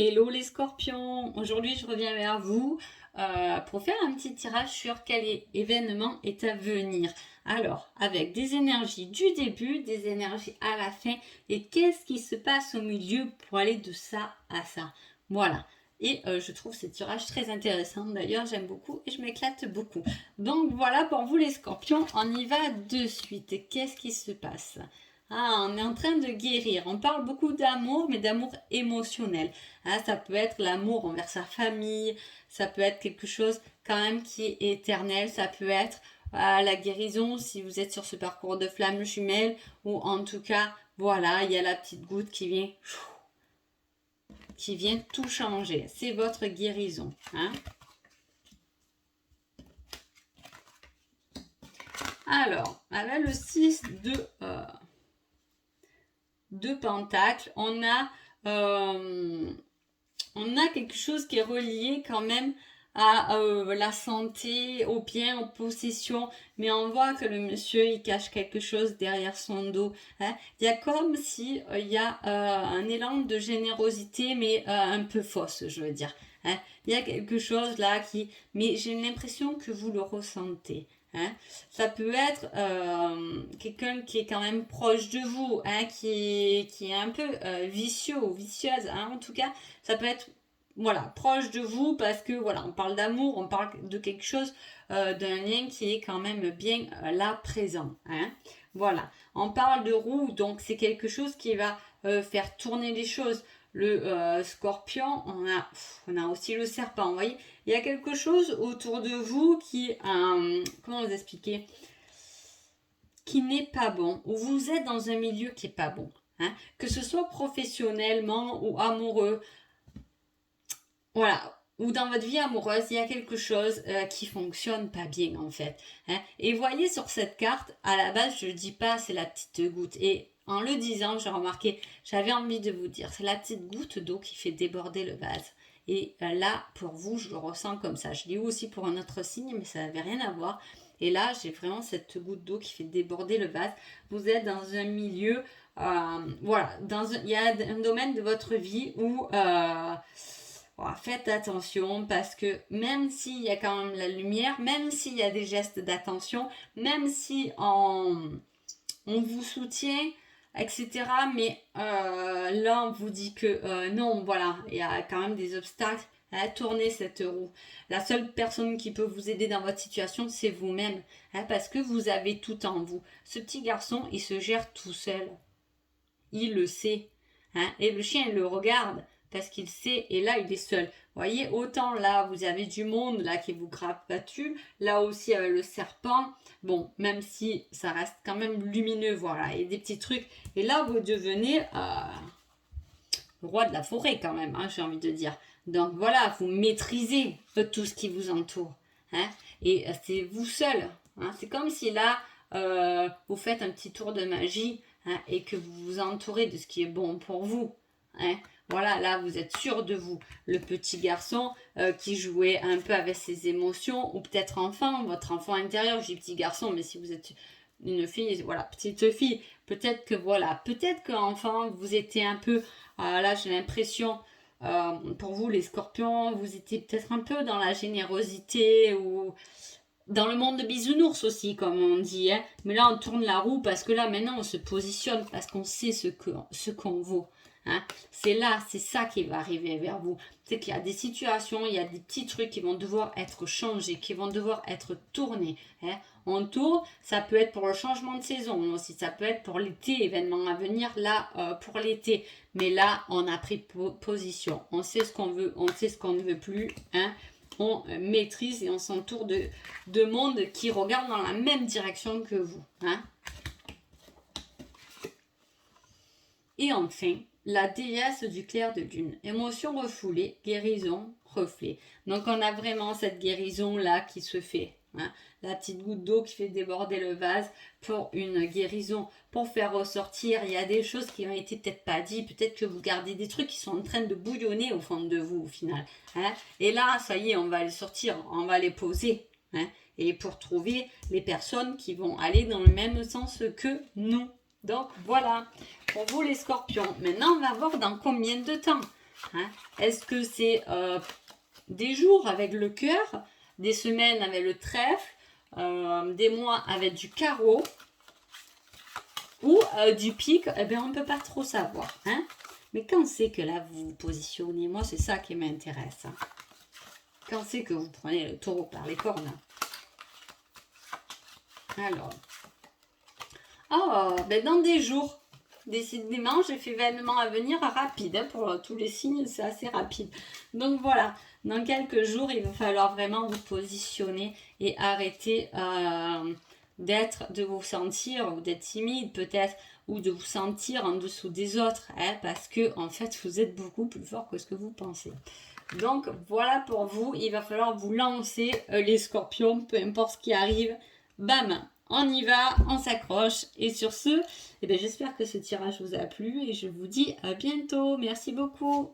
Hello les scorpions, aujourd'hui je reviens vers vous pour faire un petit tirage sur quel événement est à venir. Alors, avec des énergies du début, des énergies à la fin et qu'est-ce qui se passe au milieu pour aller de ça à ça. Voilà. Et je trouve ce tirage très intéressant. D'ailleurs, j'aime beaucoup et je m'éclate beaucoup. Donc voilà pour vous les scorpions, on y va de suite. Qu'est-ce qui se passe ? Ah, on est en train de guérir. On parle beaucoup d'amour, mais d'amour émotionnel. Ah, ça peut être l'amour envers sa famille, ça peut être quelque chose quand même qui est éternel, ça peut être la guérison si vous êtes sur ce parcours de flamme jumelle, ou en tout cas, voilà, il y a la petite goutte qui vient tout changer. C'est votre guérison. Hein? Alors, avec le 6 de Pentacle, on a quelque chose qui est relié quand même à la santé, au bien, aux possessions, mais on voit que le monsieur il cache quelque chose derrière son dos. Hein. Il y a comme si il y a un élan de générosité, mais un peu fausse, je veux dire. Hein. Il y a quelque chose là mais j'ai l'impression que vous le ressentez. Hein. Ça peut être quelqu'un qui est quand même proche de vous, hein, qui est un peu vicieux ou vicieuse. Hein. En tout cas, ça peut être voilà, proche de vous parce que voilà, on parle d'amour, on parle de quelque chose, d'un lien qui est quand même bien là présent. Hein. Voilà, on parle de roue, donc c'est quelque chose qui va faire tourner les choses. Le scorpion, on a aussi le serpent, vous voyez. Il y a quelque chose autour de vous qui, comment vous expliquer, qui n'est pas bon, ou vous êtes dans un milieu qui n'est pas bon. Hein. Que ce soit professionnellement ou amoureux, voilà, ou dans votre vie amoureuse, il y a quelque chose qui fonctionne pas bien en fait. Hein. Et voyez sur cette carte, à la base, je ne dis pas c'est la petite goutte. Et en le disant, j'ai remarqué, j'avais envie de vous dire, c'est la petite goutte d'eau qui fait déborder le vase. Et là, pour vous, je le ressens comme ça. Je l'ai eu aussi pour un autre signe, mais ça n'avait rien à voir. Et là, j'ai vraiment cette goutte d'eau qui fait déborder le vase. Vous êtes dans un milieu, voilà, il y a un domaine de votre vie où faites attention parce que même s'il y a quand même la lumière, même s'il y a des gestes d'attention, même si on vous soutient, etc. Mais là, on vous dit que non, voilà, il y a quand même des obstacles à tourner cette roue. La seule personne qui peut vous aider dans votre situation, c'est vous-même, hein, parce que vous avez tout en vous. Ce petit garçon, il se gère tout seul. Il le sait. Hein, et le chien, il le regarde parce qu'il sait, et là, il est seul. Vous voyez, autant là, vous avez du monde là qui vous grappe dessus, là aussi avec le serpent, bon, même si ça reste quand même lumineux, voilà, et des petits trucs. Et là, vous devenez le roi de la forêt quand même, hein, j'ai envie de dire. Donc voilà, vous maîtrisez tout ce qui vous entoure. Hein, et c'est vous seul. Hein, c'est comme si là, vous faites un petit tour de magie, hein, et que vous vous entourez de ce qui est bon pour vous. Hein. Voilà, là, vous êtes sûr de vous. Le petit garçon qui jouait un peu avec ses émotions, ou peut-être votre enfant intérieur, je dis petit garçon, mais si vous êtes une fille, voilà, petite fille, peut-être qu'enfant, vous étiez un peu, là, j'ai l'impression, pour vous, les scorpions, vous étiez peut-être un peu dans la générosité, ou dans le monde de bisounours aussi, comme on dit. Hein. Mais là, on tourne la roue parce que là, maintenant, on se positionne parce qu'on sait ce qu'on vaut. Hein. C'est ça qui va arriver vers vous. C'est qu'il y a des situations, il y a des petits trucs qui vont devoir être changés, qui vont devoir être tournés. Hein. On tourne, ça peut être pour le changement de saison aussi, ça peut être pour l'été, événement à venir, là, pour l'été. Mais là, on a pris position. On sait ce qu'on veut, on sait ce qu'on ne veut plus. Hein. On maîtrise et on s'entoure de monde qui regarde dans la même direction que vous. Hein. Et enfin, la déesse du clair de lune. Émotion refoulée, guérison, reflet. Donc on a vraiment cette guérison là qui se fait. Hein. La petite goutte d'eau qui fait déborder le vase pour une guérison, pour faire ressortir. Il y a des choses qui ont été peut-être pas dites, peut-être que vous gardez des trucs qui sont en train de bouillonner au fond de vous au final. Hein. Et là, ça y est, on va les sortir, on va les poser. Hein. Et pour trouver les personnes qui vont aller dans le même sens que nous. Donc voilà, pour vous les scorpions. Maintenant, on va voir dans combien de temps. hein. Est-ce que c'est des jours avec le cœur, des semaines avec le trèfle, des mois avec du carreau ou du pic? Eh bien, on ne peut pas trop savoir, hein. Mais quand c'est que là, vous vous positionnez, moi, c'est ça qui m'intéresse. Hein. Quand c'est que vous prenez le taureau par les cornes? Alors. Oh, ben dans des jours. Décidément, j'ai fait événement à venir rapide. Hein, pour tous les signes, c'est assez rapide. Donc voilà, dans quelques jours, il va falloir vraiment vous positionner et arrêter de vous sentir ou d'être timide peut-être, ou de vous sentir en dessous des autres, hein, parce que en fait, vous êtes beaucoup plus fort que ce que vous pensez. Donc voilà pour vous, il va falloir vous lancer les scorpions, peu importe ce qui arrive. Bam, on y va, on s'accroche. Et sur ce, j'espère que ce tirage vous a plu et je vous dis à bientôt. Merci beaucoup.